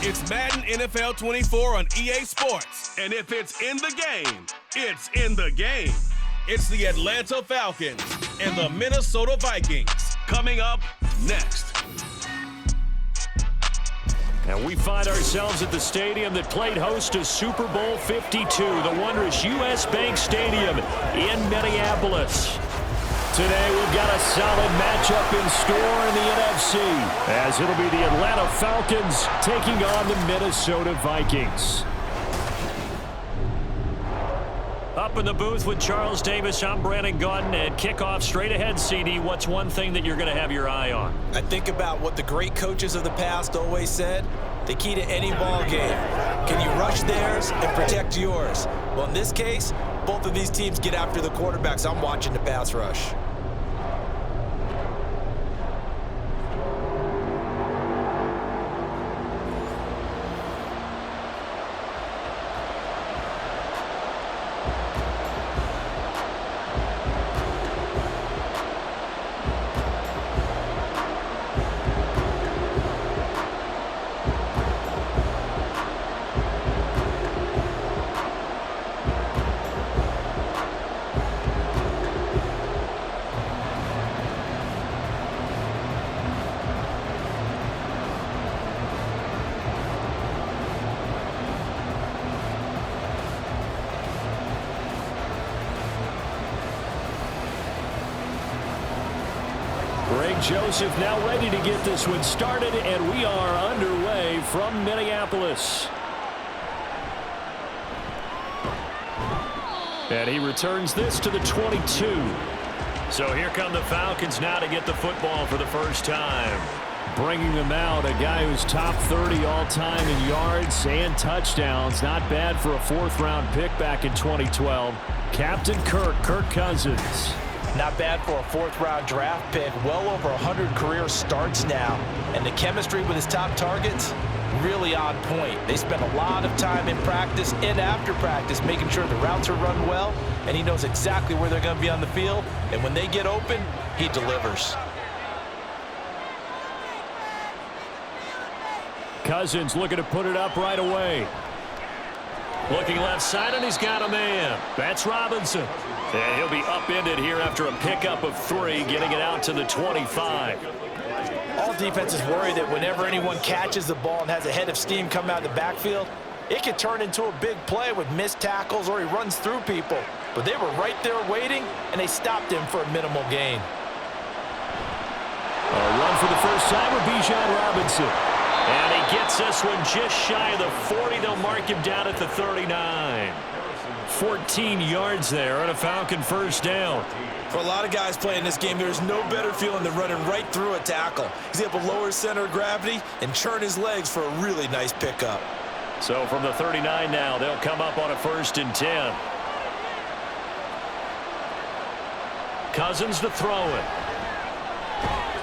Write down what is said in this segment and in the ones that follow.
It's Madden NFL 24 on EA Sports. And if it's in the game, it's in the game. It's the Atlanta Falcons and the Minnesota Vikings coming up next. And we find ourselves at the stadium that played host to Super Bowl 52, the wondrous U.S. Bank Stadium in Minneapolis. Today we've got a solid matchup in store in the NFC, as it'll be the Atlanta Falcons taking on the Minnesota Vikings. Up in the booth with Charles Davis, I'm Brandon Gaudin, and kickoff straight ahead, CD. What's one thing that you're going to have your eye on? I think about what the great coaches of the past always said. The key to any ball game. Can you rush theirs and protect yours? Well, in this case, both of these teams get after the quarterbacks. I'm watching the pass rush. Greg Joseph now ready to get this one started, and we are underway from Minneapolis. And he returns this to the 22. So here come the Falcons now to get the football for the first time. Bringing them out, a guy who's top 30 all-time in yards and touchdowns. Not bad for a fourth-round pick back in 2012. Captain Kirk Cousins. Not bad for a fourth-round draft pick. Well over 100 career starts now. And the chemistry with his top targets, really on point. They spend a lot of time in practice and after practice making sure the routes are run well, and he knows exactly where they're going to be on the field. And when they get open, he delivers. Cousins looking to put it up right away. Looking left side, and he's got a man. That's Robinson. And he'll be upended here after a pickup of 3, getting it out to the 25. All defenses worry that whenever anyone catches the ball and has a head of steam come out of the backfield, it could turn into a big play with missed tackles or he runs through people. But they were right there waiting, and they stopped him for a minimal gain. A run for the first time with Bijan Robinson. And he gets this one just shy of the 40. They'll mark him down at the 39. 14 yards there and a Falcon first down. For a lot of guys playing this game, there's no better feeling than running right through a tackle. He's able to lower his center of gravity and churn his legs for a really nice pickup. So from the 39 now, they'll come up on a 1st and 10. Cousins to throw it.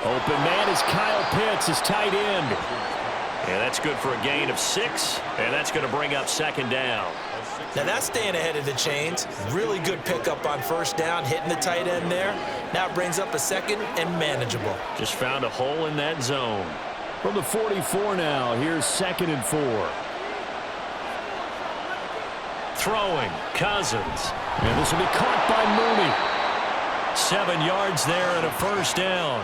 Open man is Kyle Pitts, his tight end. And that's good for a gain of 6, and that's going to bring up 2nd down. Now that's staying ahead of the chains. Really good pickup on 1st down, hitting the tight end there. Now it brings up a 2nd and manageable. Just found a hole in that zone. From the 44 now, here's 2nd and 4. Throwing, Cousins. And this will be caught by Mooney. 7 yards there and a 1st down.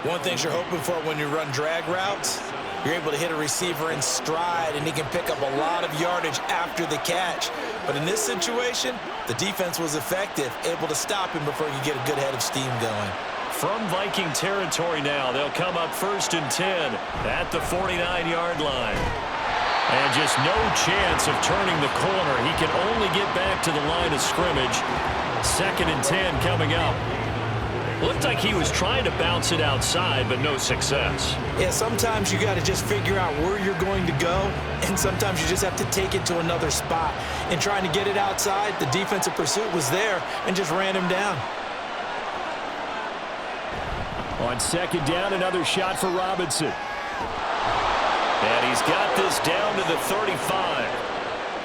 One thing you're hoping for when you run drag routes, you're able to hit a receiver in stride, and he can pick up a lot of yardage after the catch. But in this situation, the defense was effective, able to stop him before you get a good head of steam going. From Viking territory now, they'll come up 1st and 10 at the 49-yard line. And just no chance of turning the corner. He can only get back to the line of scrimmage. 2nd and 10 coming up. Looked like he was trying to bounce it outside, but no success. Yeah, sometimes you got to just figure out where you're going to go, and sometimes you just have to take it to another spot. And trying to get it outside, the defensive pursuit was there and just ran him down. On 2nd down, another shot for Robinson. And he's got this down to the 35.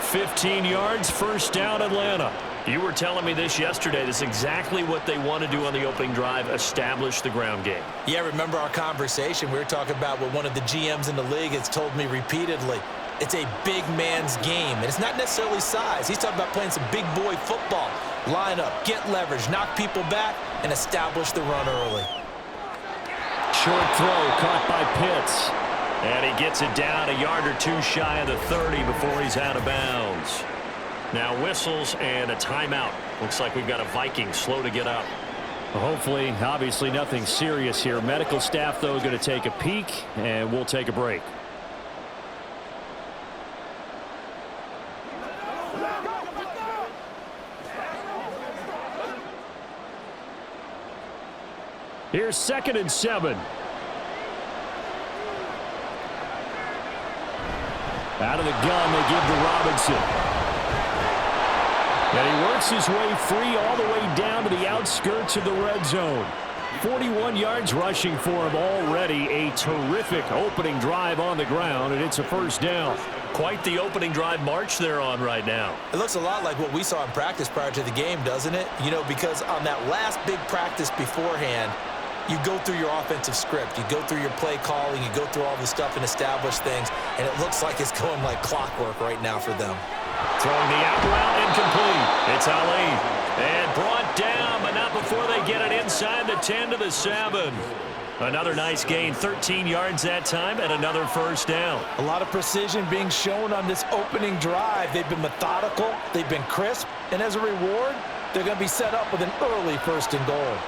15 yards, 1st down, Atlanta. You were telling me this yesterday. This is exactly what they want to do on the opening drive, establish the ground game. Yeah, remember our conversation? We were talking about what one of the GMs in the league has told me repeatedly. It's a big man's game, and it's not necessarily size. He's talking about playing some big boy football. Line up, get leverage, knock people back, and establish the run early. Short throw caught by Pitts. And he gets it down a yard or two shy of the 30 before he's out of bounds. Now whistles and a timeout. Looks like we've got a Viking slow to get up. Hopefully, obviously nothing serious here. Medical staff, though, going to take a peek, and we'll take a break. Here's 2nd and 7. Out of the gun, they give to Robinson. And he works his way free all the way down to the outskirts of the red zone. 41 yards rushing for him already. A terrific opening drive on the ground, and it's a first down. Quite the opening drive march they're on right now. It looks a lot like what we saw in practice prior to the game, doesn't it? You know, because on that last big practice beforehand, you go through your offensive script. You go through your play calling. You go through all the stuff and establish things. And it looks like it's going like clockwork right now for them. Throwing the out route incomplete. It's Ali. And brought down, but not before they get it inside the 10 to the 7. Another nice gain, 13 yards that time, and another first down. A lot of precision being shown on this opening drive. They've been methodical. They've been crisp. And as a reward, they're going to be set up with an early 1st and goal.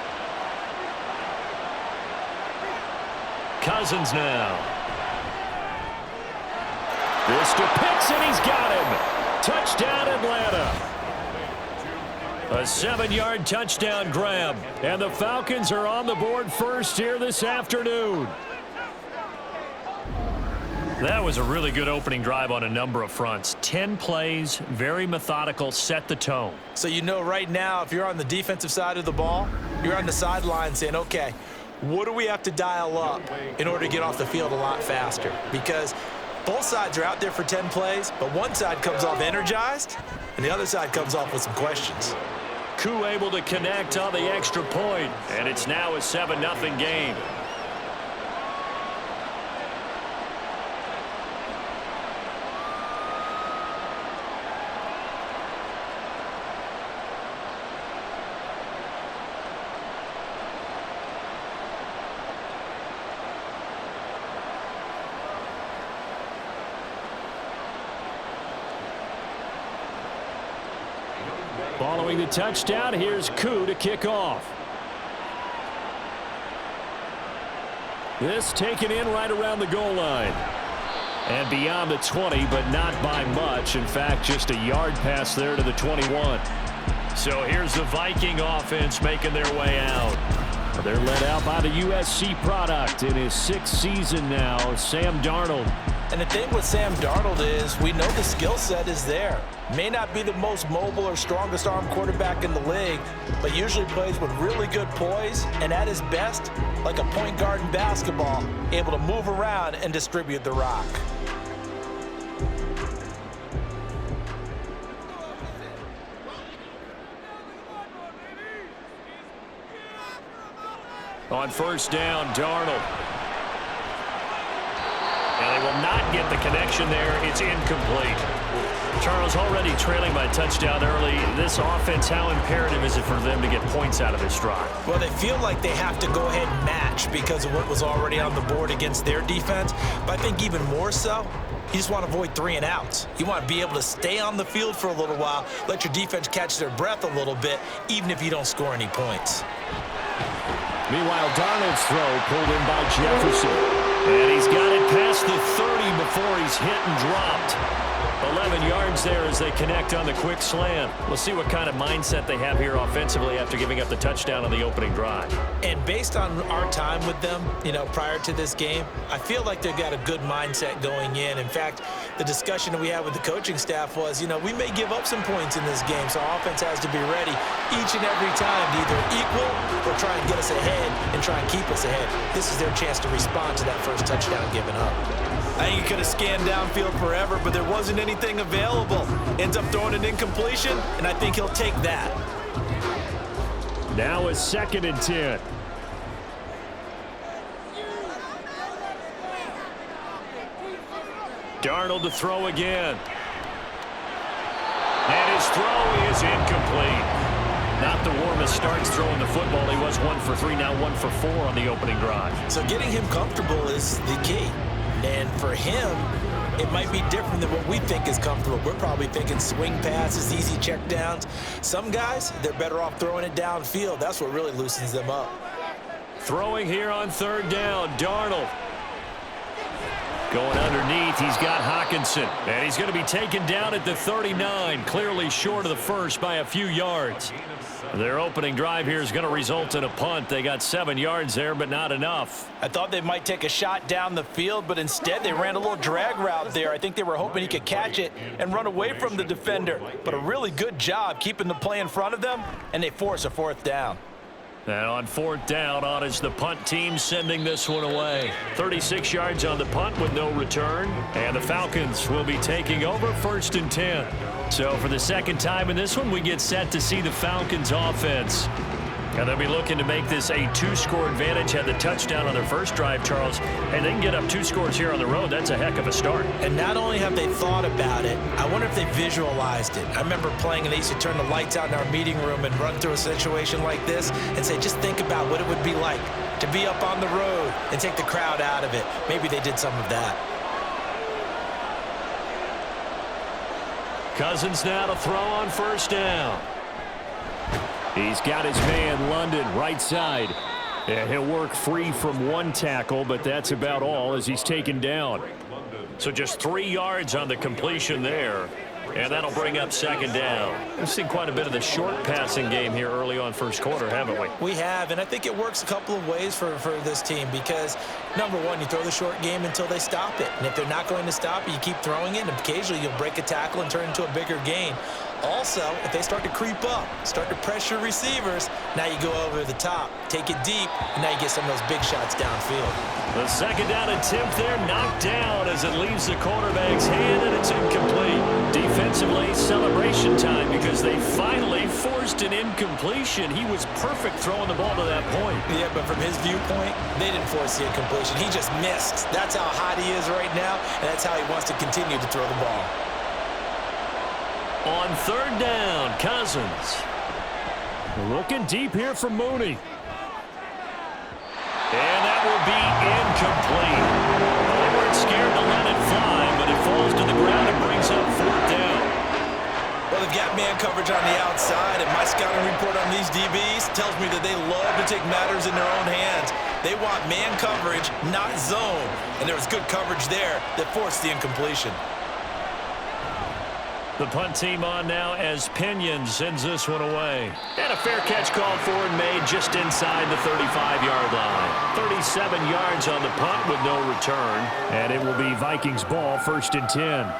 Cousins now. This to Pitts, and he's got him. Touchdown, Atlanta. A 7-yard touchdown grab. And the Falcons are on the board first here this afternoon. That was a really good opening drive on a number of fronts. 10 plays, very methodical, set the tone. So you know right now, if you're on the defensive side of the ball, you're on the sideline saying, okay, what do we have to dial up in order to get off the field a lot faster? Because both sides are out there for 10 plays, but one side comes off energized, and the other side comes off with some questions. Koo able to connect on the extra point, and it's now a 7-0 game. Following the touchdown, here's Koo to kick off. This taken in right around the goal line. And beyond the 20, but not by much. In fact, just a yard pass there to the 21. So here's the Viking offense making their way out. They're led out by the USC product in his 6th season now, Sam Darnold. And the thing with Sam Darnold is we know the skill set is there. May not be the most mobile or strongest arm quarterback in the league, but usually plays with really good poise and at his best, like a point guard in basketball, able to move around and distribute the rock. On first down, Darnold. And they will not get the connection there. It's incomplete. Charles, already trailing by touchdown early. This offense, how imperative is it for them to get points out of this drive? Well, they feel like they have to go ahead and match because of what was already on the board against their defense. But I think even more so, you just want to avoid 3 and outs. You want to be able to stay on the field for a little while, let your defense catch their breath a little bit, even if you don't score any points. Meanwhile, Darnold's throw pulled in by Jefferson. And he's got it past the 30 before he's hit and dropped. 11 yards there as they connect on the quick slant. We'll see what kind of mindset they have here offensively after giving up the touchdown on the opening drive. And based on our time with them, you know, prior to this game, I feel like they've got a good mindset going in. In fact, the discussion that we had with the coaching staff was, you know, we may give up some points in this game, so our offense has to be ready each and every time to either equal or try and get us ahead and try and keep us ahead. This is their chance to respond to that first touchdown given up. I think he could have scanned downfield forever, but there wasn't anything available. Ends up throwing an incompletion, and I think he'll take that. Now a 2nd and 10. Darnold to throw again. And his throw is incomplete. Not the warmest starts throwing the football. He was 1 for 3, now 1 for 4 on the opening drive. So getting him comfortable is the key. And for him, it might be different than what we think is comfortable. We're probably thinking swing passes, easy checkdowns. Some guys, they're better off throwing it downfield. That's what really loosens them up. Throwing here on 3rd down, Darnold. Going underneath, he's got Hockenson. And he's going to be taken down at the 39, clearly short of the first by a few yards. Their opening drive here is going to result in a punt. They got 7 yards there, but not enough. I thought they might take a shot down the field, but instead they ran a little drag route there. I think they were hoping he could catch it and run away from the defender. But a really good job keeping the play in front of them, and they force a 4th down. And on 4th down, on is the punt team sending this one away. 36 yards on the punt with no return. And the Falcons will be taking over 1st and 10. So for the 2nd time in this one, we get set to see the Falcons offense. And they'll be looking to make this a 2-score advantage. Had the touchdown on their first drive, Charles. And they can get up 2 scores here on the road. That's a heck of a start. And not only have they thought about it, I wonder if they visualized it. I remember playing and they used to turn the lights out in our meeting room and run through a situation like this and say, just think about what it would be like to be up on the road and take the crowd out of it. Maybe they did some of that. Cousins now to throw on 1st down. He's got his man, London, right side. And he'll work free from 1 tackle, but that's about all as he's taken down. So just 3 yards on the completion there. And that'll bring up 2nd down. We've seen quite a bit of the short passing game here early on 1st quarter, haven't we? We have, and I think it works a couple of ways for this team because, number one, you throw the short game until they stop it. And if they're not going to stop it, you keep throwing it, and occasionally you'll break a tackle and turn into a bigger gain. Also, if they start to creep up, start to pressure receivers, now you go over the top, take it deep, and now you get some of those big shots downfield. The 2nd down attempt there knocked down as it leaves the quarterback's hand, and it's incomplete. Defensively, celebration time because they finally forced an incompletion. He was perfect throwing the ball to that point. Yeah, but from his viewpoint, they didn't force the incompletion. He just missed. That's how hot he is right now, and that's how he wants to continue to throw the ball. On 3rd down, Cousins. Looking deep here for Mooney. And that will be incomplete. They weren't scared to let it fly, but it falls to the ground and brings up 4th down. Well, they've got man coverage on the outside, and my scouting report on these DBs tells me that they love to take matters in their own hands. They want man coverage, not zone. And there was good coverage there that forced the incompletion. The punt team on now as Pinion sends this one away. And a fair catch called for and made just inside the 35-yard line. 37 yards on the punt with no return. And it will be Vikings ball, 1st and 10.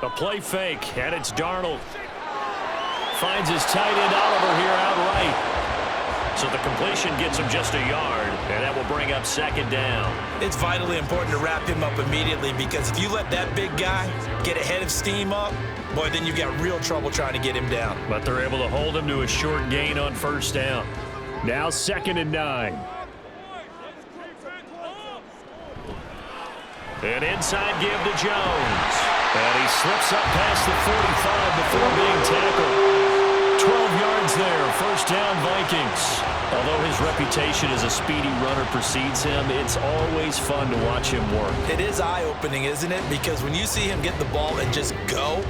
A play fake, and it's Darnold. Finds his tight end Oliver here outright. So the completion gets him just a yard, and that will bring up 2nd down. It's vitally important to wrap him up immediately because if you let that big guy get ahead of steam up, boy, then you've got real trouble trying to get him down. But they're able to hold him to a short gain on 1st down. Now 2nd and 9. An inside give to Jones. And he slips up past the 45 before being tackled. 12 yards there, 1st down Vikings. Although his reputation as a speedy runner precedes him, it's always fun to watch him work. It is eye-opening, isn't it? Because when you see him get the ball and just go,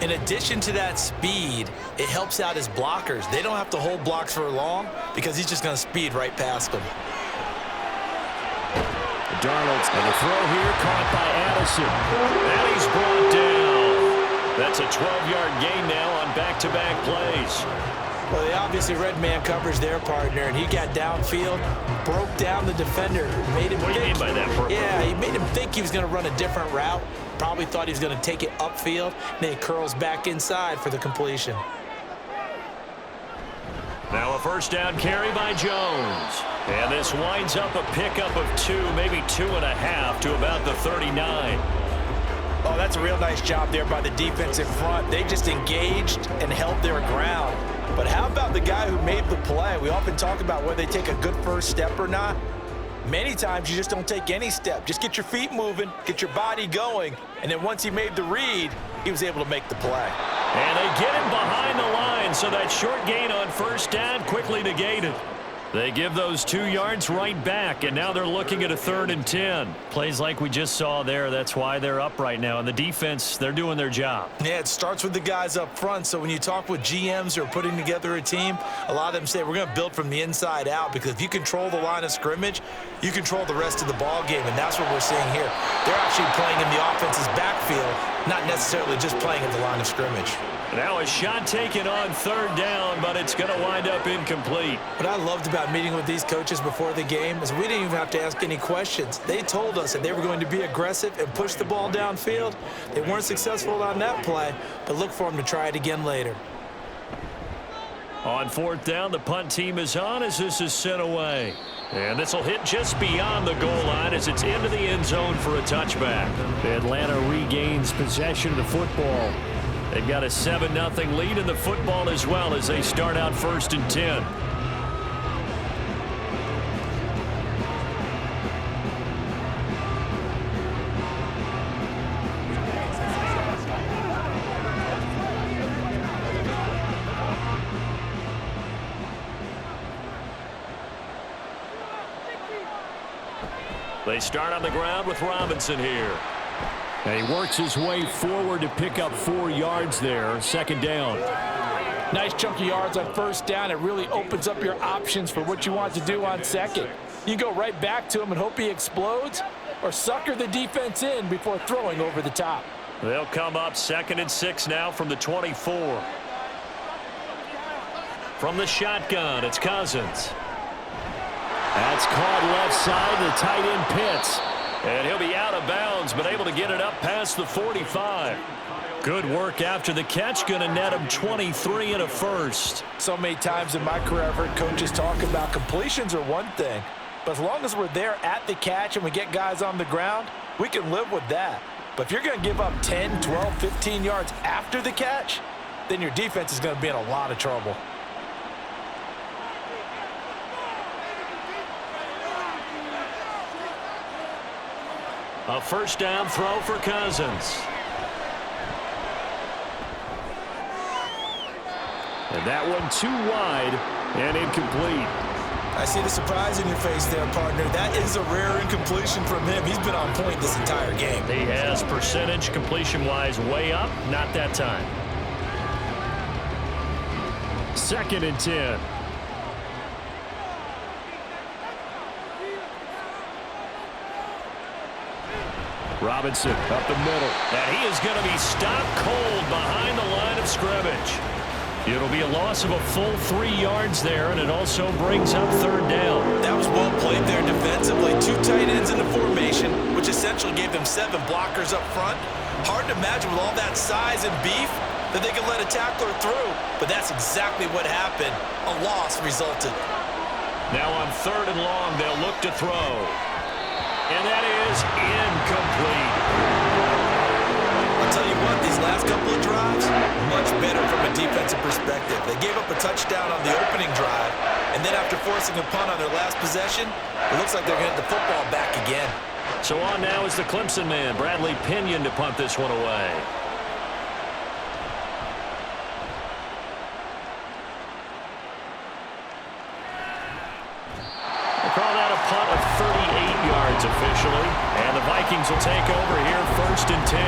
in addition to that speed, it helps out his blockers. They don't have to hold blocks for long because he's just going to speed right past them. Darnold, and the throw here caught by Addison. And he's brought down. The That's a 12-yard gain now on back-to-back plays. Well, they obviously read man coverage their partner, and he got downfield, broke down the defender, made him What do you mean by that? Yeah, he made him think he was going to run a different route. Probably thought he was going to take it upfield, and then he curls back inside for the completion. Now a first down carry by Jones. And this winds up a pickup of 2, maybe 2.5 to about the 39. Oh, that's a real nice job there by the defense in front. They just engaged and held their ground. But how about the guy who made the play? We often talk about whether they take a good first step or not. Many times you just don't take any step. Just get your feet moving, get your body going, and then once he made the read, he was able to make the play. And they get him behind the line, so that short gain on first down quickly negated. They give those 2 yards right back, and now they're looking at a 3rd and 10. Plays like we just saw there. That's why they're up right now. And the defense, they're doing their job. Yeah, it starts with the guys up front. So when you talk with GMs who are putting together a team, a lot of them say we're going to build from the inside out, because if you control the line of scrimmage, you control the rest of the ball game, and that's what we're seeing here. They're actually playing in the offense's backfield, not necessarily just playing at the line of scrimmage. Now a shot taken on 3rd down, but it's going to wind up incomplete. What I loved about meeting with these coaches before the game is we didn't even have to ask any questions. They told us that they were going to be aggressive and push the ball downfield. They weren't successful on that play, but look for them to try it again later. On 4th down, the punt team is on as this is sent away. And this will hit just beyond the goal line as it's into the end zone for a touchback. Atlanta regains possession of the football. They've got a 7-0 lead in the football as well as they start out 1st and 10. They start on the ground with Robinson here. And he works his way forward to pick up 4 yards there. 2nd down. Nice chunk of yards on 1st down. It really opens up your options for what you want to do on 2nd. You go right back to him and hope he explodes, or sucker the defense in before throwing over the top. They'll come up 2nd and 6 now from the 24. From the shotgun, it's Cousins. That's caught left side, the tight end Pitts. And he'll be out of bounds, but able to get it up past the 45. Good work after the catch. Going to net him 23 and a first. So many times in my career I've heard coaches talk about completions are one thing, but as long as we're there at the catch and we get guys on the ground, we can live with that. But if you're going to give up 10, 12, 15 yards after the catch, then your defense is going to be in a lot of trouble. A first down throw for Cousins. And that one too wide and incomplete. I see the surprise in your face there, partner. That is a rare incompletion from him. He's been on point this entire game. He has percentage completion-wise way up. Not that time. 2nd and 10. Robinson up the middle. And he is going to be stopped cold behind the line of scrimmage. It'll be a loss of a full 3 yards there, and it also brings up 3rd down. That was well played there defensively. 2 tight ends in the formation, which essentially gave them 7 blockers up front. Hard to imagine with all that size and beef that they could let a tackler through, but that's exactly what happened. A loss resulted. Now on 3rd and long, they'll look to throw. And that is incomplete. I'll tell you what, these last couple of drives, much better from a defensive perspective. They gave up a touchdown on the opening drive, and then after forcing a punt on their last possession, it looks like they're going to get the football back again. So on now is the Clemson man, Bradley Pinion, to punt this one away. Called out a punt of 38 yards officially, and the Vikings will take over here 1st and 10.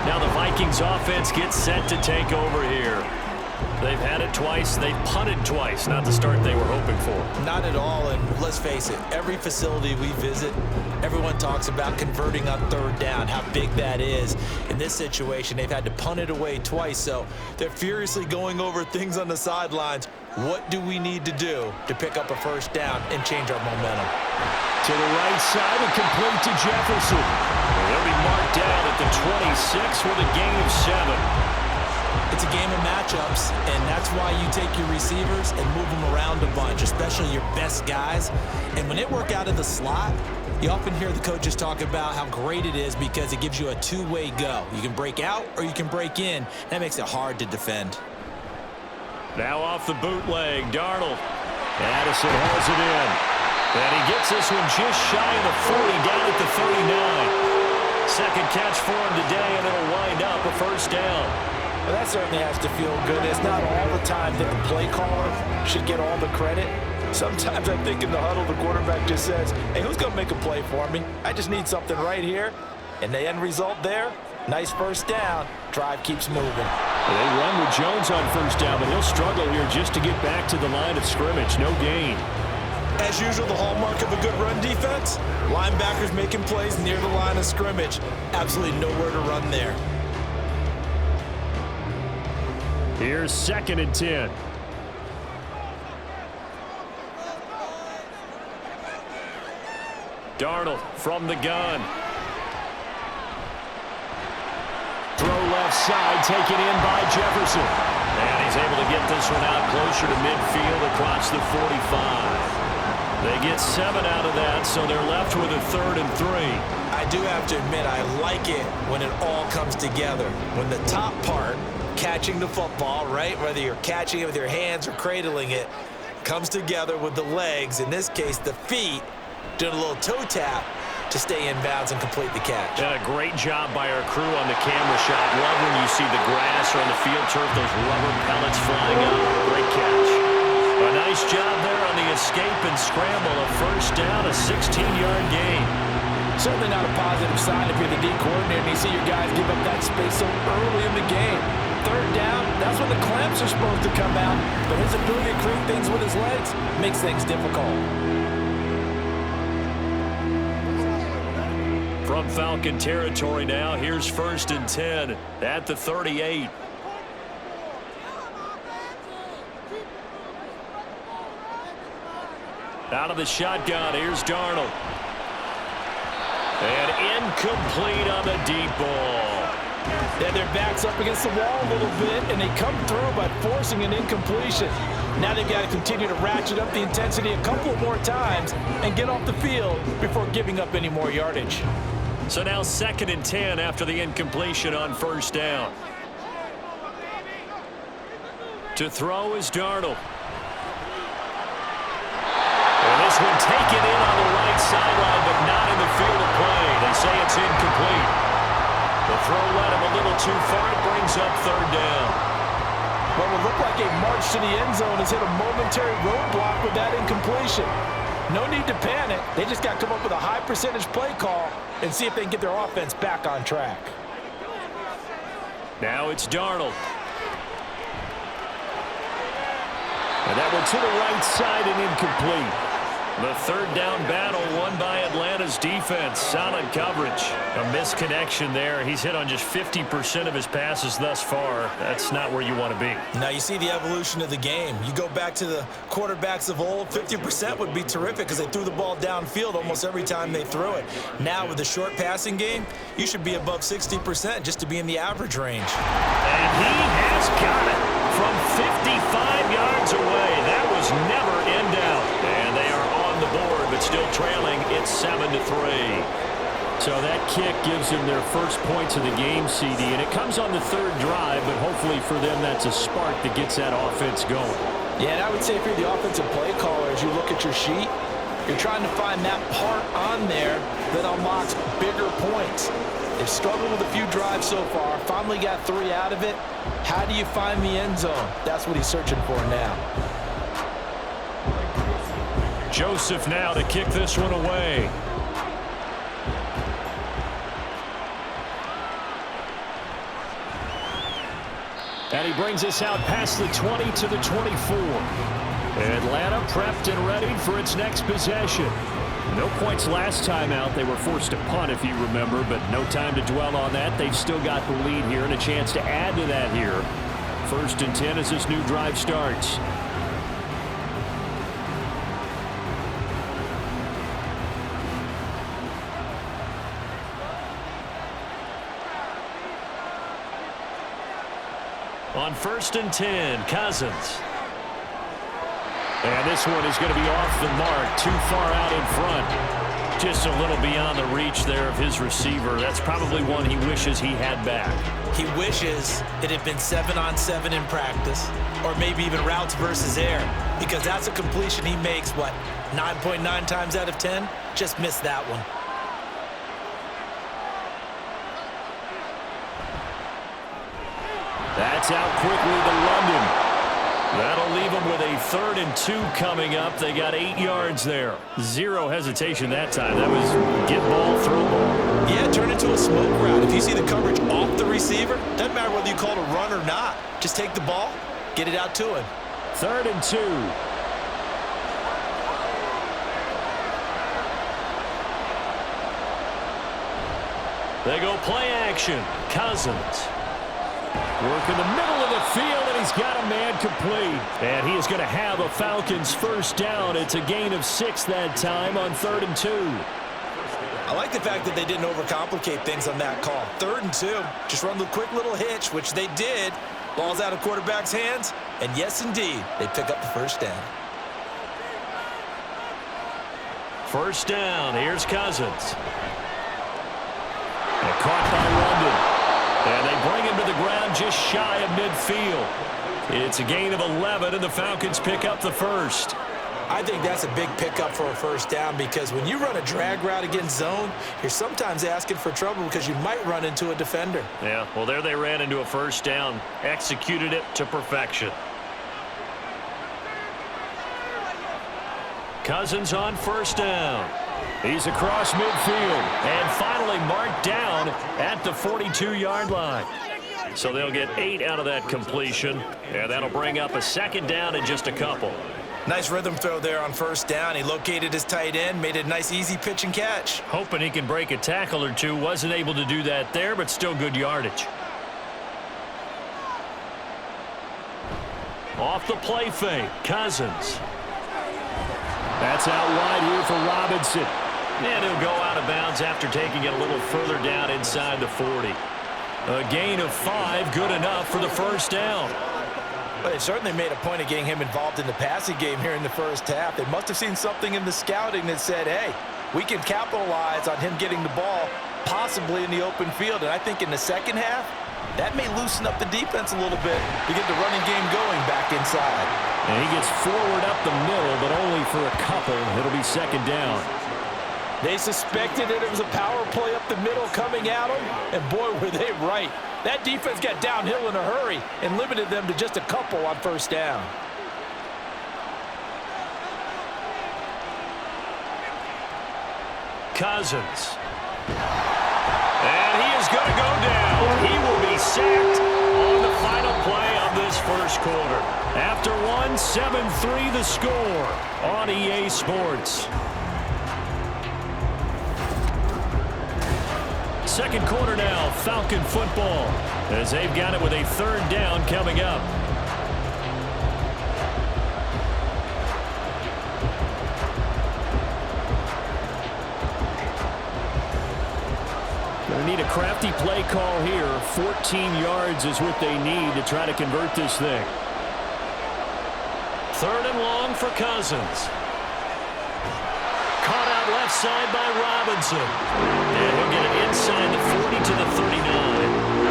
Now the Vikings offense gets set to take over here. They've had it twice. They've punted twice. Not the start they were hoping for. Not at all, and let's face it, every facility we visit, everyone talks about converting on third down, how big that is. In this situation, they've had to punt it away twice, so they're furiously going over things on the sidelines. What do we need to do to pick up a first down and change our momentum? To the right side and complete to Jefferson. He'll be marked down at the 26 with a gain of 7. It's a game of matchups, and that's why you take your receivers and move them around a bunch, especially your best guys. And when they work out of the slot, you often hear the coaches talk about how great it is because it gives you a two-way go. You can break out or you can break in. That makes it hard to defend. Now off the bootleg, Darnold. Addison hauls it in. And he gets this one just shy of the 40, down at the 39. Second catch for him today, and it'll wind up a first down. Well, that certainly has to feel good. It's not all the time that the play caller should get all the credit. Sometimes I think in the huddle, the quarterback just says, hey, who's going to make a play for me? I just need something right here. And the end result there, nice first down. Drive keeps moving. They run with Jones on first down, but he'll struggle here just to get back to the line of scrimmage. No gain. As usual, the hallmark of a good run defense, linebackers making plays near the line of scrimmage. Absolutely nowhere to run there. Here's 2nd and 10. Darnold from the gun. Throw left side, taken in by Jefferson. And he's able to get this one out closer to midfield across the 45. They get 7 out of that, so they're left with a 3rd and 3. I do have to admit, I like it when it all comes together. When the top part, catching the football, right, whether you're catching it with your hands or cradling it, comes together with the legs, in this case the feet, doing a little toe tap to stay in bounds and complete the catch. And a great job by our crew on the camera shot. Love when you see the grass or on the field turf, those rubber pellets flying up. Great catch. A nice job there on the escape and scramble. A first down, a 16-yard gain. Certainly not a positive sign if you're the D coordinator and you see your guys give up that space so early in the game. Third down, that's when the clamps are supposed to come out, but his ability to create things with his legs makes things difficult. From Falcon territory now, here's 1st and 10 at the 38. Out of the shotgun, here's Darnold. And incomplete on the deep ball. Yeah, their back's up against the wall a little bit, and they come through by forcing an incompletion. Now they've got to continue to ratchet up the intensity a couple more times and get off the field before giving up any more yardage. So now 2nd and 10 after the incompletion on first down. To throw is Darnold. And this one taken in on the right sideline, but not in the field of play. They say it's incomplete. The throw led him a little too far. It brings up 3rd down. What would look like a march to the end zone has hit a momentary roadblock with that incompletion. No need to panic. They just got to come up with a high percentage play call and see if they can get their offense back on track. Now it's Darnold. And that one to the right side and incomplete. The 3rd down battle won by Atlanta's defense. Solid coverage. A misconnection there. He's hit on just 50% of his passes thus far. That's not where you want to be. Now you see the evolution of the game. You go back to the quarterbacks of old, 50% would be terrific because they threw the ball downfield almost every time they threw it. Now with the short passing game, you should be above 60% just to be in the average range. And he has got it from 55 yards away. That was never in doubt. And they are on the board, but still trailing. It's 7-3. So that kick gives them their first points of the game, CD, and it comes on the 3rd drive, but hopefully for them that's a spark that gets that offense going. Yeah, and I would say if you're the offensive play caller, as you look at your sheet, you're trying to find that part on there that unlocks bigger points. They've struggled with a few drives so far, finally got 3 out of it. How do you find the end zone? That's what he's searching for now. Joseph now to kick this one away. And he brings us out past the 20 to the 24. Atlanta prepped and ready for its next possession. No points last time out. They were forced to punt, if you remember, but no time to dwell on that. They've still got the lead here and a chance to add to that here. 1st and 10 as this new drive starts. On 1st and 10, Cousins. And this one is going to be off the mark, too far out in front. Just a little beyond the reach there of his receiver. That's probably one he wishes he had back. He wishes it had been 7-on-7 in practice, or maybe even routes versus air, because that's a completion he makes, 9.9 times out of 10? Just missed that one. That's out quickly to London. That'll leave them with a 3rd and 2 coming up. They got 8 yards there. 0 hesitation that time. That was get ball, throw ball. Yeah, turn into a smoke route. If you see the coverage off the receiver, doesn't matter whether you call it a run or not. Just take the ball, get it out to him. 3rd and 2. They go play action. Cousins. Work in the middle of the field, and he's got a man complete. And he is going to have a Falcons 1st down. It's a gain of 6 that time on 3rd and 2. I like the fact that they didn't overcomplicate things on that call. 3rd and 2, just run the quick little hitch, which they did. Ball's out of quarterback's hands, and yes, indeed, they pick up the 1st down. 1st down, here's Cousins. And caught by London. And they bring him to the ground just shy of midfield. It's a gain of 11, and the Falcons pick up the 1st. I think that's a big pickup for a 1st down, because when you run a drag route against zone, you're sometimes asking for trouble because you might run into a defender. Yeah, well, there they ran into a 1st down, executed it to perfection. Cousins on 1st down. He's across midfield and finally marked down at the 42-yard line. So they'll get 8 out of that completion, and that'll bring up a 2nd down in just a couple. Nice rhythm throw there on 1st down. He located his tight end, made a nice easy pitch and catch. Hoping he can break a tackle or two. Wasn't able to do that there, but still good yardage. Off the play fake, Cousins. That's out wide here for Robinson. And he'll go out of bounds after taking it a little further down inside the 40. A gain of 5, good enough for the 1st down. But they certainly made a point of getting him involved in the passing game here in the 1st half. They must have seen something in the scouting that said, hey, we can capitalize on him getting the ball possibly in the open field. And I think in the 2nd half, that may loosen up the defense a little bit to get the running game going back inside. And he gets forward up the middle, but only for a couple. It'll be 2nd down. They suspected that it was a power play up the middle coming at them, and boy, were they right. That defense got downhill in a hurry and limited them to just a couple on 1st down. Cousins. And he is going to go down. He will be sacked on the final play of this 1st quarter. After 7-3 the score on EA Sports. 2nd quarter now, Falcon football, as they've got it with a 3rd down coming up. They need a crafty play call here. 14 yards is what they need to try to convert this thing. 3rd and long for Cousins. Caught out left side by Robinson. And he'll get it inside the 40 to the 39.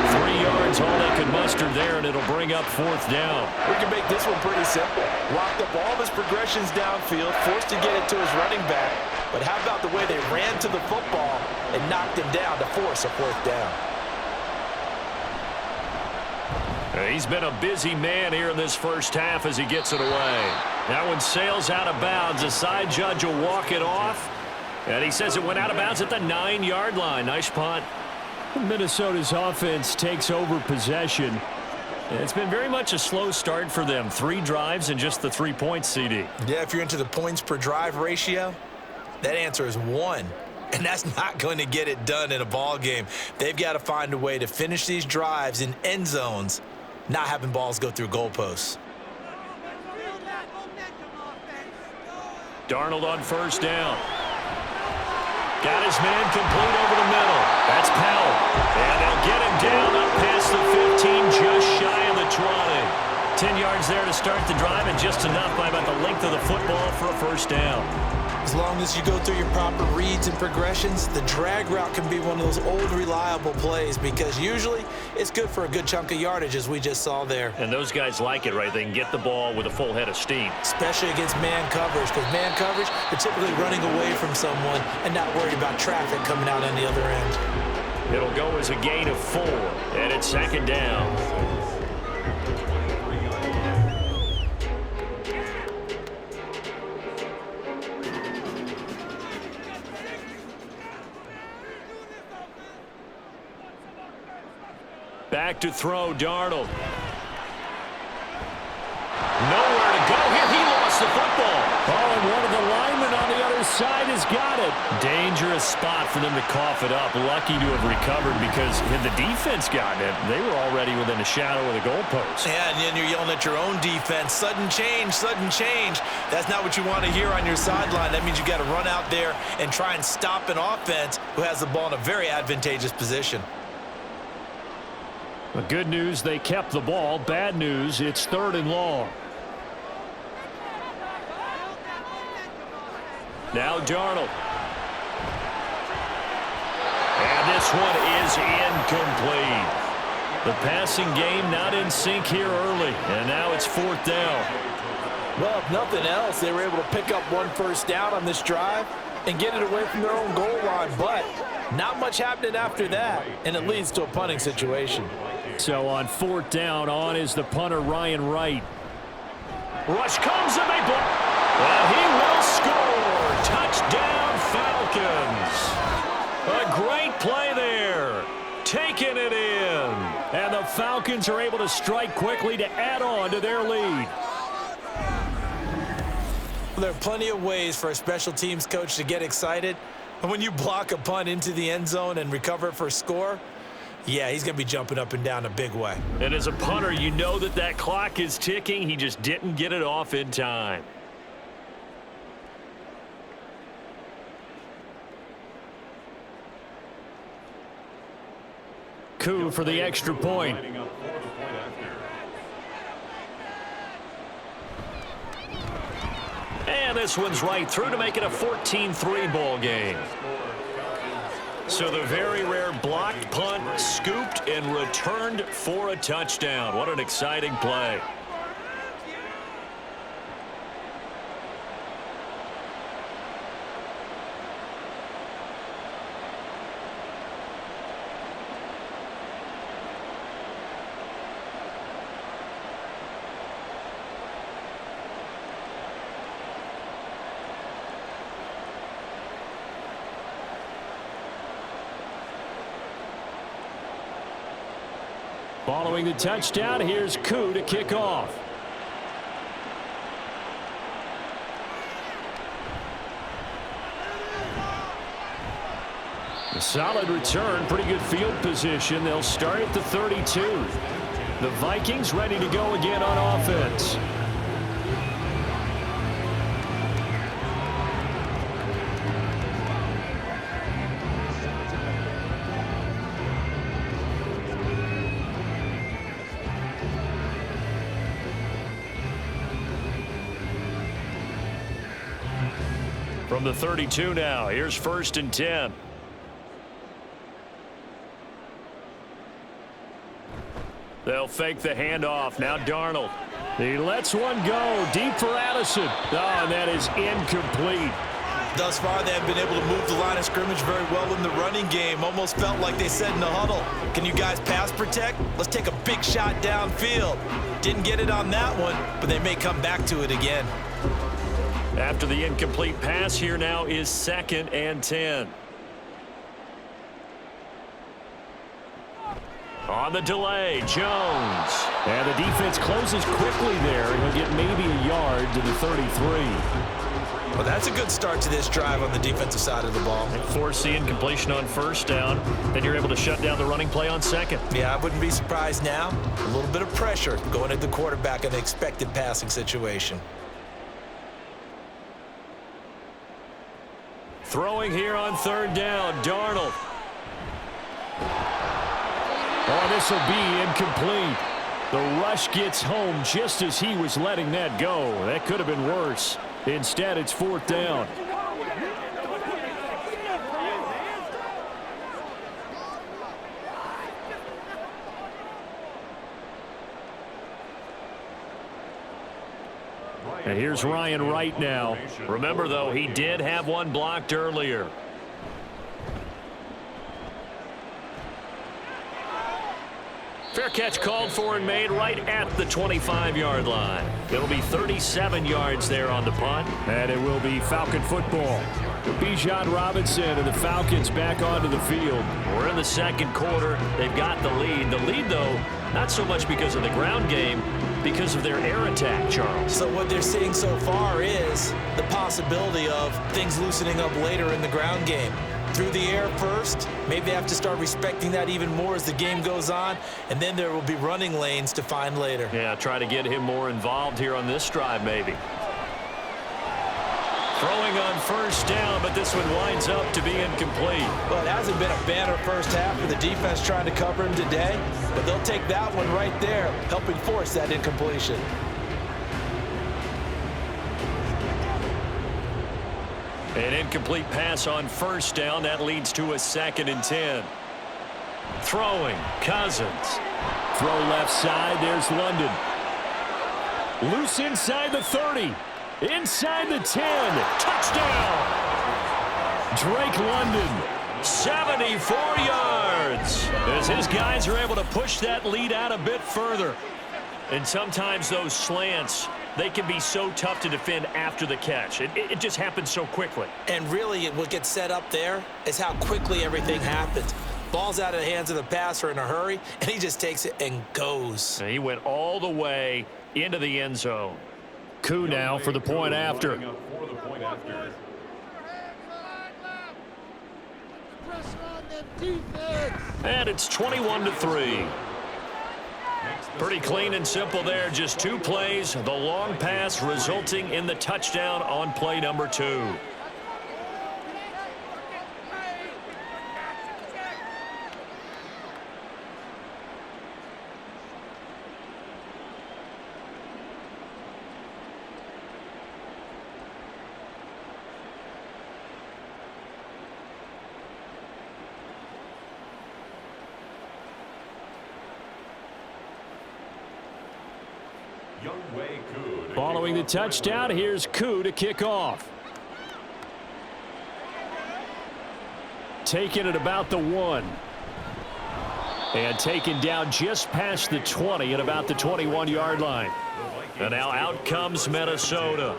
3 yards, all they can muster there, and it'll bring up 4th down. We can make this one pretty simple. Locked up all of his progressions downfield, forced to get it to his running back. But how about the way they ran to the football and knocked him down to force a 4th down? He's been a busy man here in this 1st half as he gets it away. That one sails out of bounds. The side judge will walk it off. And he says it went out of bounds at the 9-yard line. Nice punt. Minnesota's offense takes over possession. It's been very much a slow start for them. 3 drives and just the 3 points, CD. Yeah, if you're into the points per drive ratio, that answer is 1. And that's not going to get it done in a ball game. They've got to find a way to finish these drives in end zones, not having balls go through goalposts. Darnold on first down. Got his man complete over the middle. That's Powell. And they'll get him down up past the 15, just shy of the 20. 10 yards there to start the drive, and just enough by about the length of the football for a first down. As long as you go through your proper reads and progressions, the drag route can be one of those old reliable plays because usually it's good for a good chunk of yardage, as we just saw there. And those guys like it, right? They can get the ball with a full head of steam. Especially against man coverage, because man coverage, they're typically running away from someone and not worried about traffic coming out on the other end. It'll go as a gain of 4, and it's second down. Back to throw, Darnold. Nowhere to go here. He lost the football. Oh, and one of the linemen on the other side has got it. Dangerous spot for them to cough it up. Lucky to have recovered because had the defense gotten it, they were already within a shadow of the goalpost. Yeah, and then you're yelling at your own defense. Sudden change, sudden change. That's not what you want to hear on your sideline. That means you got to run out there and try and stop an offense who has the ball in a very advantageous position. The good news, they kept the ball. Bad news, it's 3rd and long. Now Darnold. And this one is incomplete. The passing game not in sync here early, and now it's 4th down. Well, if nothing else, they were able to pick up 1 first down on this drive and get it away from their own goal line, but not much happening after that, and it leads to a punting situation. So on 4th down, on is the punter, Ryan Wright. Rush comes and they block. And he will score. Touchdown, Falcons. A great play there. Taking it in. And the Falcons are able to strike quickly to add on to their lead. There are plenty of ways for a special teams coach to get excited. And when you block a punt into the end zone and recover it for a score, yeah, he's going to be jumping up and down a big way. And as a punter, you know that clock is ticking. He just didn't get it off in time. Coup for the extra point. And this one's right through to make it a 14-3 ball game. So the very rare blocked punt, scooped and returned for a touchdown. What an exciting play. Following the touchdown, here's Koo to kick off. A solid return, pretty good field position. They'll start at the 32. The Vikings ready to go again on offense. From the 32 now, here's 1st and 10. They'll fake the handoff. Now Darnold. He lets one go deep for Addison. Oh, and that is incomplete. Thus far, they have been able to move the line of scrimmage very well in the running game. Almost felt like they said in the huddle, can you guys pass protect? Let's take a big shot downfield. Didn't get it on that one, but they may come back to it again. After the incomplete pass, here now is 2nd and 10. On the delay, Jones. And the defense closes quickly there. He'll get maybe a yard to the 33. Well, that's a good start to this drive on the defensive side of the ball. Force the incompletion on first down. Then you're able to shut down the running play on second. Yeah, I wouldn't be surprised now. A little bit of pressure going at the quarterback in an expected passing situation. Throwing here on third down, Darnold. Oh, this will be incomplete. The rush gets home just as he was letting that go. That could have been worse. Instead, it's fourth down. And here's Ryan Wright now. Remember, though, he did have one blocked earlier. Fair catch called for and made right at the 25-yard line. It'll be 37 yards there on the punt. And it will be Falcon football. Bijan Robinson and the Falcons back onto the field. We're in the second quarter. They've got the lead. The lead, though, not so much because of the ground game, because of their air attack, Charles. So what they're seeing so far is the possibility of things loosening up later in the ground game. Through the air first, maybe they have to start respecting that even more as the game goes on, and then there will be running lanes to find later. Yeah, try to get him more involved here on this drive, maybe. Throwing on first down, but this one winds up to be incomplete. Well, it hasn't been a banner first half for the defense trying to cover him today, but they'll take that one right there, helping force that incompletion. An incomplete pass on first down. That leads to a 2nd and 10. Throwing, Cousins. Throw left side. There's London. Loose inside the 30. Inside the 10. Touchdown. Drake London. 74 yards. As his guys are able to push that lead out a bit further. And sometimes those slants, they can be so tough to defend after the catch. It just happens so quickly. And really, what gets set up there is how quickly everything happens. Ball's out of the hands of the passer in a hurry, and he just takes it and goes. And he went all the way into the end zone. Coup now for the point after. And it's 21-3. Pretty clean and simple there. Just 2 plays. The long pass resulting in the touchdown on play number 2. Following the touchdown, here's Koo to kick off. Taken at about the 1. And taken down just past the 20 at about the 21-yard line. And now out comes Minnesota.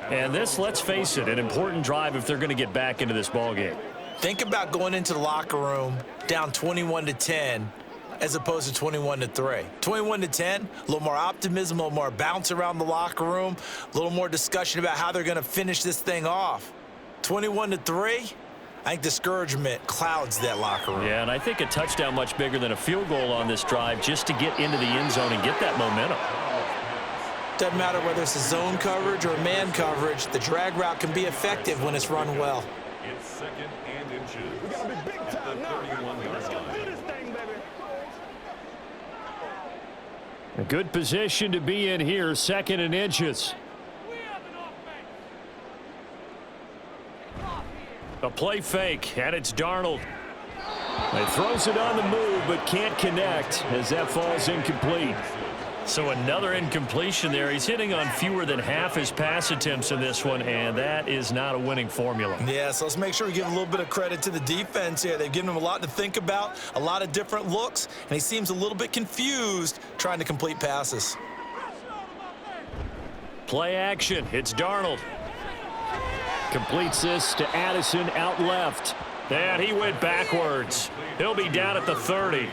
And this, let's face it, an important drive if they're going to get back into this ballgame. Think about going into the locker room down 21-10 as opposed to 21-3. 21-10, a little more optimism, a little more bounce around the locker room, a little more discussion about how they're going to finish this thing off. 21-3, I think discouragement clouds that locker room. Yeah, and I think a touchdown much bigger than a field goal on this drive just to get into the end zone and get that momentum. Doesn't matter whether it's a zone coverage or man coverage, the drag route can be effective when it's run well. It's 2nd and inches. We gotta be big time now. Let's go do this thing, baby. A good position to be in here, 2nd and inches. A play fake, and it's Darnold. He throws it on the move, but can't connect as that falls incomplete. So another incompletion there. He's hitting on fewer than half his pass attempts in this one, and that is not a winning formula. Yeah, so let's make sure we give a little bit of credit to the defense here. They've given him a lot to think about, a lot of different looks, and he seems a little bit confused trying to complete passes. Play action. It's Darnold. Completes this to Addison out left. And he went backwards. He'll be down at the 30.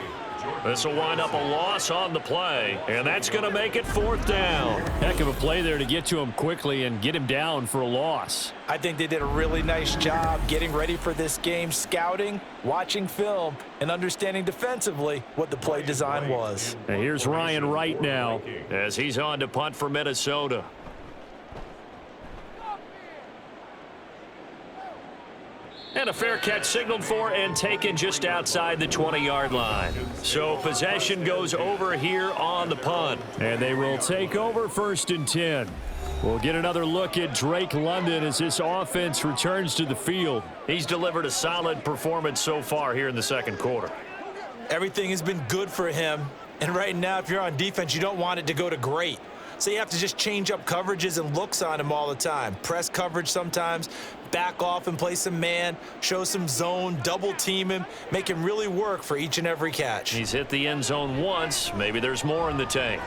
This will wind up a loss on the play, and that's going to make it 4th down. Heck of a play there to get to him quickly and get him down for a loss. I think they did a really nice job getting ready for this game, scouting, watching film, and understanding defensively what the play design was. And here's Ryan Wright now as he's on to punt for Minnesota. And a fair catch signaled for and taken just outside the 20-yard line. So possession goes over here on the punt. And they will take over 1st and 10. We'll get another look at Drake London as this offense returns to the field. He's delivered a solid performance so far here in the 2nd quarter. Everything has been good for him. And right now, if you're on defense, you don't want it to go to great. So you have to just change up coverages and looks on him all the time. Press coverage sometimes, back off and play some man, show some zone, double team him, make him really work for each and every catch. He's hit the end zone once. Maybe there's more in the tank.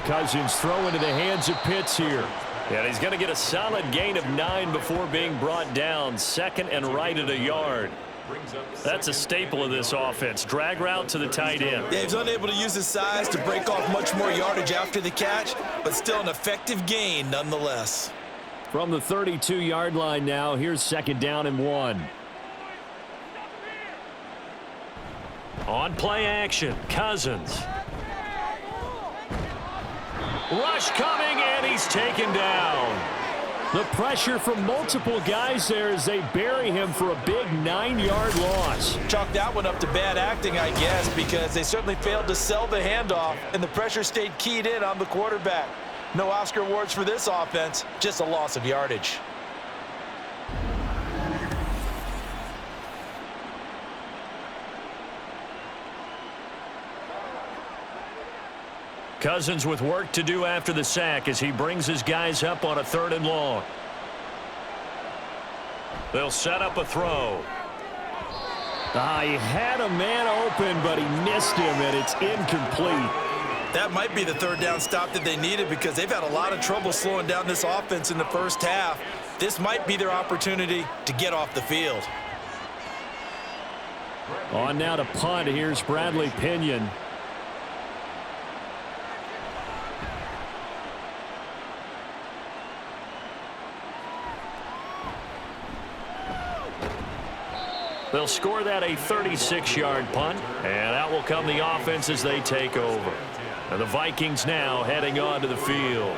Cousins throw into the hands of Pitts here. And he's going to get a solid gain of 9 before being brought down. 2nd and right at a yard. That's a staple of this offense. Drag route to the tight end. Yeah, he's unable to use his size to break off much more yardage after the catch, but still an effective gain nonetheless. From the 32-yard line now, here's 2nd down and 1. On play action, Cousins. Rush coming, and he's taken down. The pressure from multiple guys there as they bury him for a big 9-yard loss. Chalk that one up to bad acting, I guess, because they certainly failed to sell the handoff, and the pressure stayed keyed in on the quarterback. No Oscar awards for this offense, just a loss of yardage. Cousins with work to do after the sack as he brings his guys up on a 3rd and long. They'll set up a throw. He had a man open, but he missed him, and it's incomplete. That might be the 3rd down stop that they needed because they've had a lot of trouble slowing down this offense in the 1st half. This might be their opportunity to get off the field. On now to punt. Here's Bradley Pinion. They'll score that a 36-yard punt, and out will come the offense as they take over. And the Vikings now heading onto the field.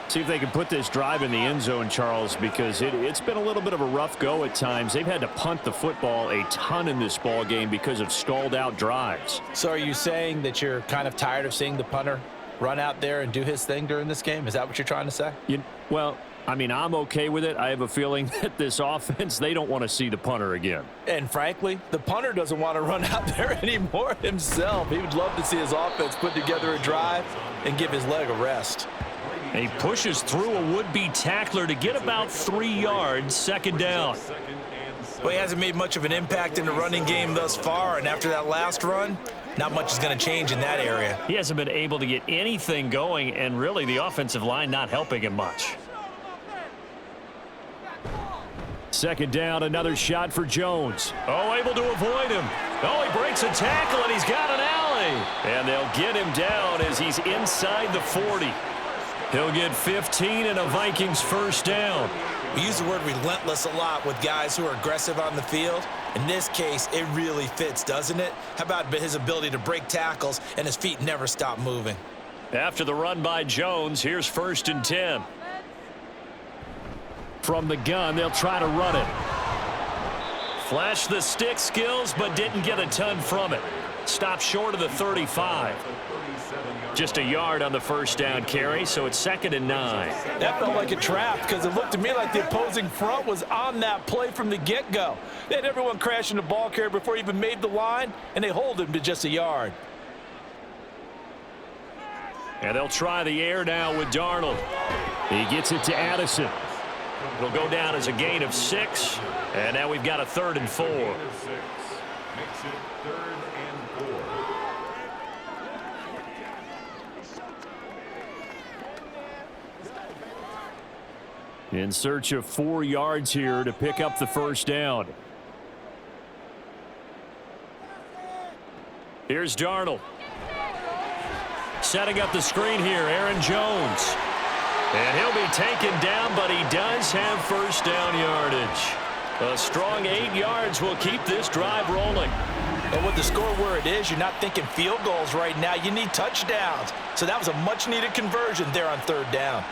See if they can put this drive in the end zone, Charles, because it's been a little bit of a rough go at times. They've had to punt the football a ton in this ball game because of stalled out drives. So are you saying that you're kind of tired of seeing the punter run out there and do his thing during this game? Is that what you're trying to say? Well, I mean, I'm okay with it. I have a feeling that this offense, they don't want to see the punter again. And frankly, the punter doesn't want to run out there anymore himself. He would love to see his offense put together a drive and give his leg a rest. He pushes through a would-be tackler to get about 3 yards, 2nd down. Well, he hasn't made much of an impact in the running game thus far, and after that last run, not much is going to change in that area. He hasn't been able to get anything going, and really the offensive line not helping him much. 2nd down, another shot for Jones. Oh, able to avoid him. Oh, he breaks a tackle, and he's got an alley. And they'll get him down as he's inside the 40. He'll get 15 and a Vikings 1st down. We use the word relentless a lot with guys who are aggressive on the field. In this case, it really fits, doesn't it? How about his ability to break tackles and his feet never stop moving? After the run by Jones, here's 1st and 10. From the gun, they'll try to run it. Flashed the stick skills, but didn't get a ton from it. Stopped short of the 35. Just a yard on the 1st down carry, so it's 2nd and 9. That felt like a trap because it looked to me like the opposing front was on that play from the get-go. They had everyone crashing the ball carrier before he even made the line, and they hold him to just a yard. And they'll try the air now with Darnold. He gets it to Addison. It'll go down as a gain of 6, and now we've got a 3rd and 4. In search of 4 yards here to pick up the 1st down. Here's Darnold. Setting up the screen here, Aaron Jones. And he'll be taken down, but he does have first down yardage. A strong 8 yards will keep this drive rolling. And with the score where it is, you're not thinking field goals right now. You need touchdowns. So that was a much-needed conversion there on 3rd down.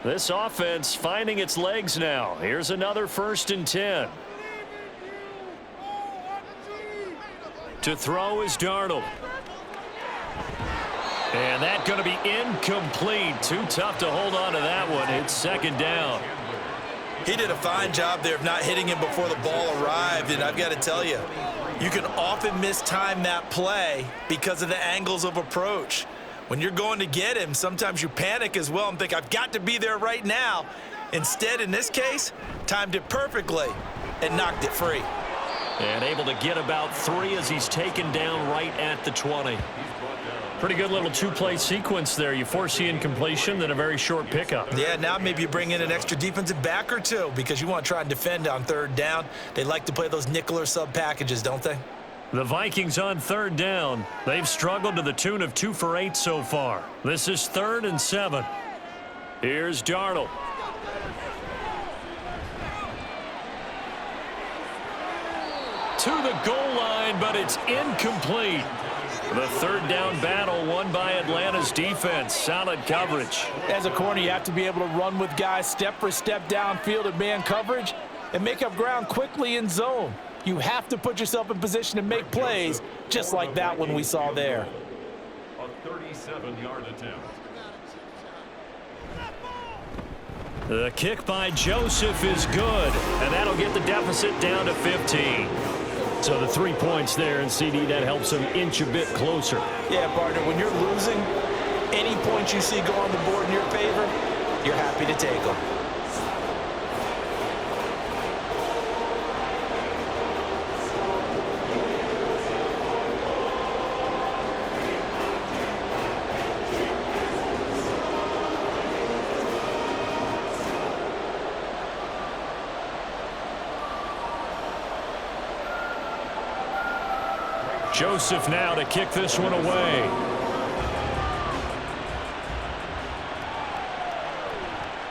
This offense finding its legs now. Here's another 1st and 10. To throw is Darnold. And that's going to be incomplete. Too tough to hold on to that one. It's 2nd down. He did a fine job there of not hitting him before the ball arrived. And I've got to tell you, you can often mistime that play because of the angles of approach. When you're going to get him, sometimes you panic as well and think, I've got to be there right now. Instead, in this case, timed it perfectly and knocked it free. And able to get about 3 as he's taken down right at the 20. Pretty good little 2-play sequence there. You force the incompletion, then a very short pickup. Yeah, now maybe you bring in an extra defensive back or two because you want to try and defend on 3rd down. They like to play those nickel or sub packages, don't they? The Vikings on 3rd down. They've struggled to the tune of 2 for 8 so far. This is 3rd and 7. Here's Darnold. To the goal line, but it's incomplete. The 3rd down battle won by Atlanta's defense. Solid coverage. As a corner, you have to be able to run with guys step for step downfield in man coverage and make up ground quickly in zone. You have to put yourself in position to make plays, just like that one we saw there. A 37-yard attempt. The kick by Joseph is good, and that'll get the deficit down to 15. So the 3 points there, and CD, that helps them inch a bit closer. Yeah, partner, when you're losing, any points you see go on the board in your favor, you're happy to take them. Joseph now to kick this one away.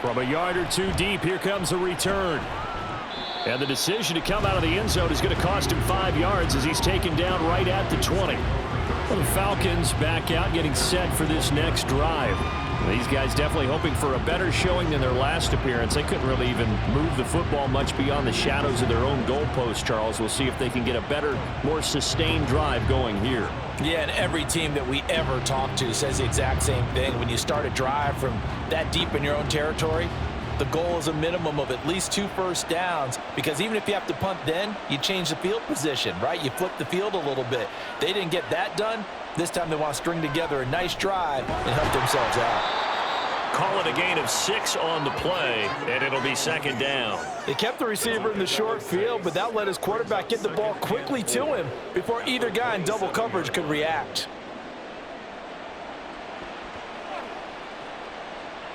From a yard or 2 deep, here comes a return. And the decision to come out of the end zone is going to cost him 5 yards as he's taken down right at the 20. Well, the Falcons back out, getting set for this next drive. These guys definitely hoping for a better showing than their last appearance. They couldn't really even move the football much beyond the shadows of their own goalpost, Charles. We'll see if they can get a better, more sustained drive going here. Yeah, and every team that we ever talk to says the exact same thing. When you start a drive from that deep in your own territory, the goal is a minimum of at least 2 first downs, because even if you have to punt then, you change the field position, right? You flip the field a little bit. They didn't get that done. This time they want to string together a nice drive and help themselves out. Call it a gain of 6 on the play, and it'll be 2nd down. They kept the receiver in the short field, but that let his quarterback get the ball quickly to him before either guy in double coverage could react.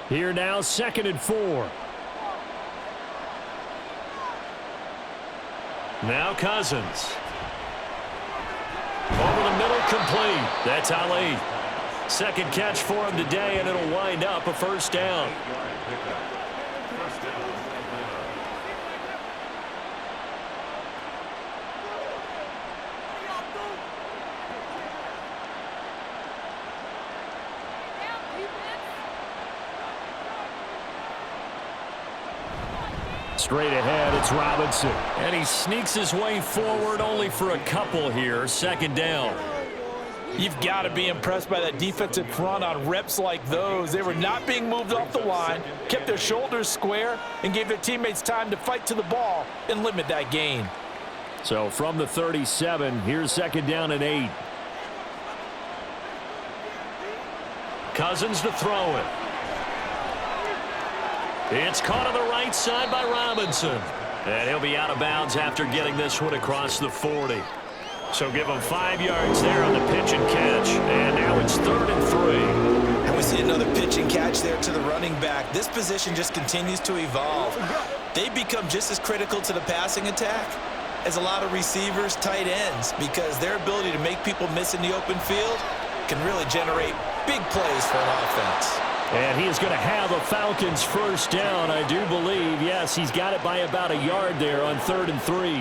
Here now, 2nd and 4. Now Cousins. Over the middle, complete. That's Ali. 2nd catch for him today, and it'll wind up a 1st down. Straight ahead, it's Robinson. And he sneaks his way forward only for a couple here. 2nd down. You've got to be impressed by that defensive front on reps like those. They were not being moved off the line, kept their shoulders square, and gave their teammates time to fight to the ball and limit that gain. So from the 37, here's 2nd down and 8. Cousins to throw it. It's caught on the right side by Robinson. And he'll be out of bounds after getting this one across the 40. So give him 5 yards there on the pitch and catch. And now it's 3rd and 3. And we see another pitch and catch there to the running back. This position just continues to evolve. They become just as critical to the passing attack as a lot of receivers, tight ends, because their ability to make people miss in the open field can really generate big plays for an offense. And he is going to have a Falcons first down, I do believe. Yes, he's got it by about a yard there on 3rd and 3.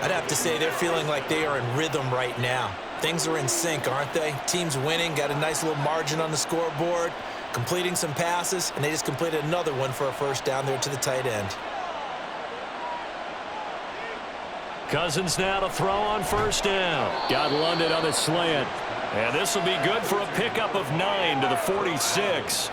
I'd have to say they're feeling like they are in rhythm right now. Things are in sync, aren't they? Team's winning, got a nice little margin on the scoreboard, completing some passes, and they just completed another one for a first down there to the tight end. Cousins now to throw on first down. Got London on the slant. And this will be good for a pickup of 9 to the 46.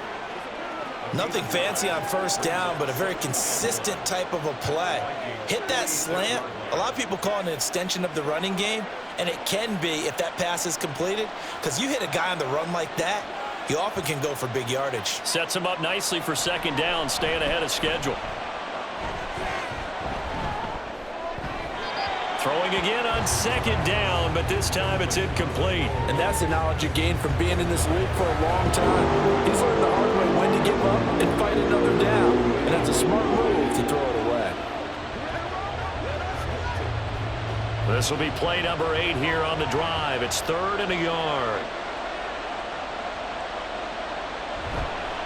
Nothing fancy on first down, but a very consistent type of a play. Hit that slant. A lot of people call it an extension of the running game, and it can be if that pass is completed, because you hit a guy on the run like that, you often can go for big yardage. Sets him up nicely for second down, staying ahead of schedule. Throwing again on second down, but this time it's incomplete. And that's the knowledge you gain from being in this league for a long time. He's learned the hard way when to give up and fight another down. And that's a smart move to throw it away. This will be play number 8 here on the drive. It's 3rd and a yard.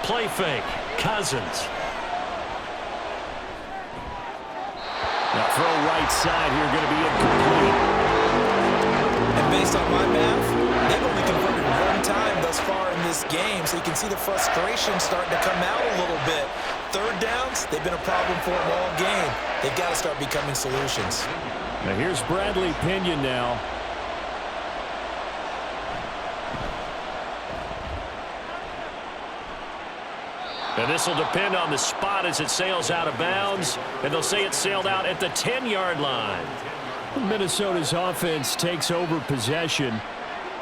Play fake. Cousins. Now throw right side here, going to be incomplete. And based on my math, they've only converted one time thus far in this game, so you can see the frustration starting to come out a little bit. Third downs, they've been a problem for them all game. They've got to start becoming solutions. Now here's Bradley Pinion now. And this will depend on the spot as it sails out of bounds. And they'll say it sailed out at the 10-yard line. Minnesota's offense takes over possession.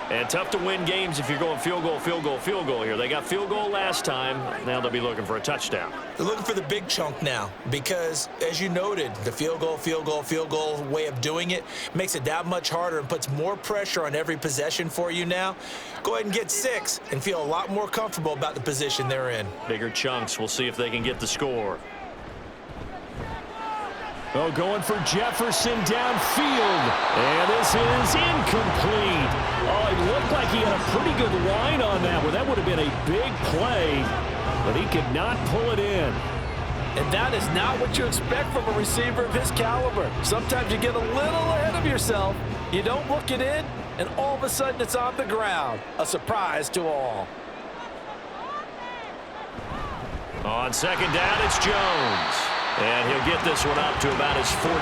And tough to win games if you're going field goal, field goal, field goal here. They got field goal last time. Now they'll be looking for a touchdown. They're looking for the big chunk now because, as you noted, the field goal way of doing it makes it that much harder and puts more pressure on every possession for you now. Go ahead and get 6 and feel a lot more comfortable about the position they're in. Bigger chunks. We'll see if they can get the score. Oh, going for Jefferson downfield. And this is incomplete. Oh, it looked like he had a pretty good line on that one. That would have been a big play, but he could not pull it in. And that is not what you expect from a receiver of his caliber. Sometimes you get a little ahead of yourself. You don't look it in, and all of a sudden it's on the ground. A surprise to all. On second down, it's Jones. And he'll get this one up to about his 14.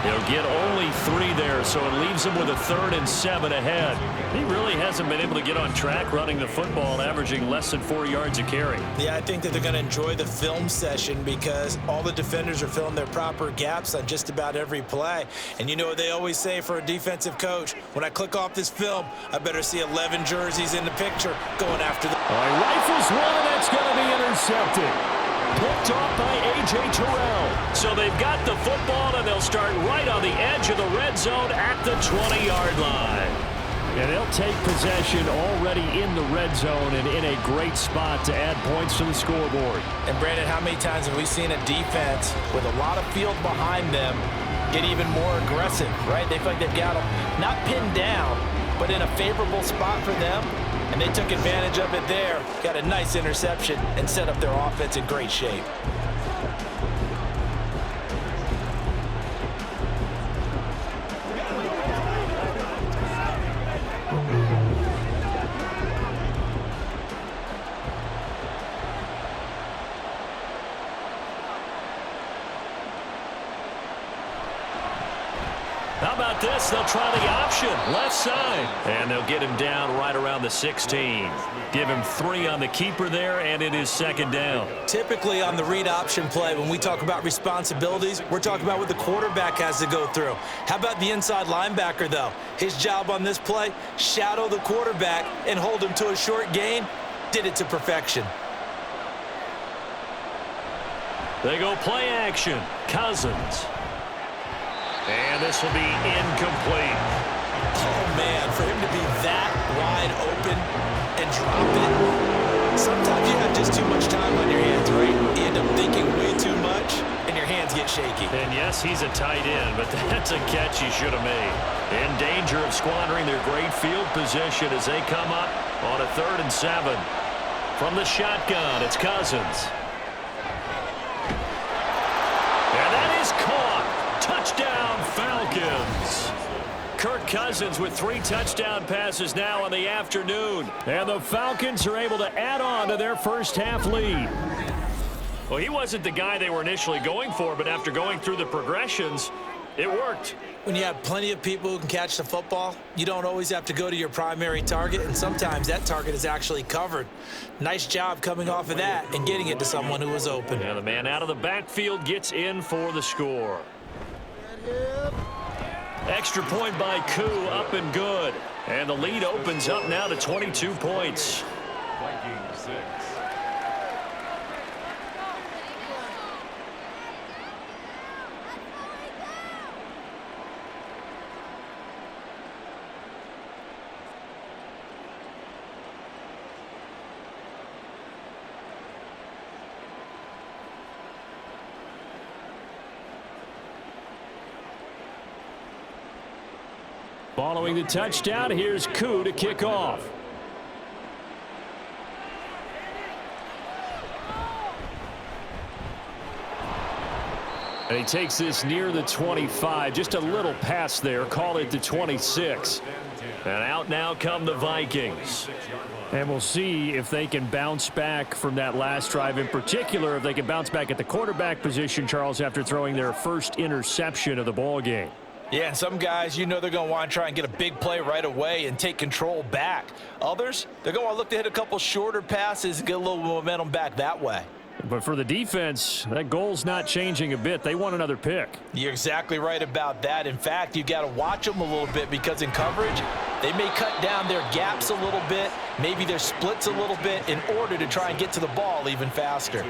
He'll get only 3 there, so it leaves him with a 3rd and 7 ahead. He really hasn't been able to get on track running the football, averaging less than 4 yards a carry. Yeah, I think that they're going to enjoy the film session because all the defenders are filling their proper gaps on just about every play. And you know what they always say for a defensive coach? When I click off this film, I better see 11 jerseys in the picture going after the... All right, rifles one, and that's going to be intercepted. Picked off by A.J. Terrell. So they've got the football, and they'll start right on the edge of the red zone at the 20-yard line. And they'll take possession already in the red zone and in a great spot to add points to the scoreboard. And, Brandon, how many times have we seen a defense with a lot of field behind them get even more aggressive, right? They feel like they've got them not pinned down, but in a favorable spot for them. And they took advantage of it there, got a nice interception, and set up their offense in great shape. How about this? They'll try the option, left side. And they'll get him down right around the 16. Give him 3 on the keeper there, and it is second down. Typically on the read option play, when we talk about responsibilities, we're talking about what the quarterback has to go through. How about the inside linebacker, though? His job on this play, shadow the quarterback and hold him to a short gain. Did it to perfection. They go play action. Cousins. And this will be incomplete. Oh, man, for him to be that wide open and drop it. Sometimes you have just too much time on your hands, right? You end up thinking way too much, and your hands get shaky. And yes, he's a tight end, but that's a catch he should have made. In danger of squandering their great field position as they come up on a 3rd and 7. From the shotgun, it's Cousins. And that is caught. Touchdown, Falcons. Kirk Cousins with 3 touchdown passes now in the afternoon. And the Falcons are able to add on to their first half lead. Well, he wasn't the guy they were initially going for, but after going through the progressions, it worked. When you have plenty of people who can catch the football, you don't always have to go to your primary target, and sometimes that target is actually covered. Nice job coming off of that and getting it to someone who was open. And the man out of the backfield gets in for the score. Extra point by Koo, up and good. And the lead opens up now to 22 points. Vikings 6. Following the touchdown, here's Koo to kick off. And he takes this near the 25. Just a little pass there. Call it the 26. And out now come the Vikings. And we'll see if they can bounce back from that last drive. In particular, if they can bounce back at the quarterback position, Charles, after throwing their first interception of the ball game. Yeah, and some guys, you know they're going to want to try and get a big play right away and take control back. Others, they're going to look to hit a couple shorter passes and get a little momentum back that way. But for the defense, that goal's not changing a bit. They want another pick. You're exactly right about that. In fact, you got to watch them a little bit because in coverage, they may cut down their gaps a little bit, maybe their splits a little bit in order to try and get to the ball even faster.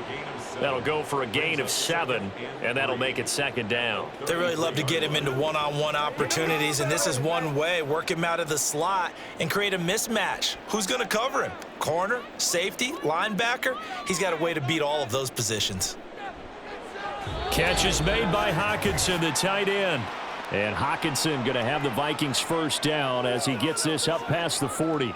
That'll go for a gain of 7, and that'll make it 2nd down. They really love to get him into one-on-one opportunities, and this is one way. Work him out of the slot and create a mismatch. Who's going to cover him? Corner, safety, linebacker? He's got a way to beat all of those positions. Catch is made by Hockenson, the tight end. And Hockenson going to have the Vikings first down as he gets this up past the 40.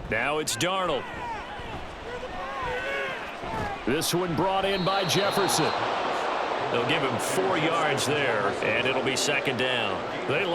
Now it's Darnold. This one brought in by Jefferson. They'll give him 4 yards there, and it'll be 2nd down. They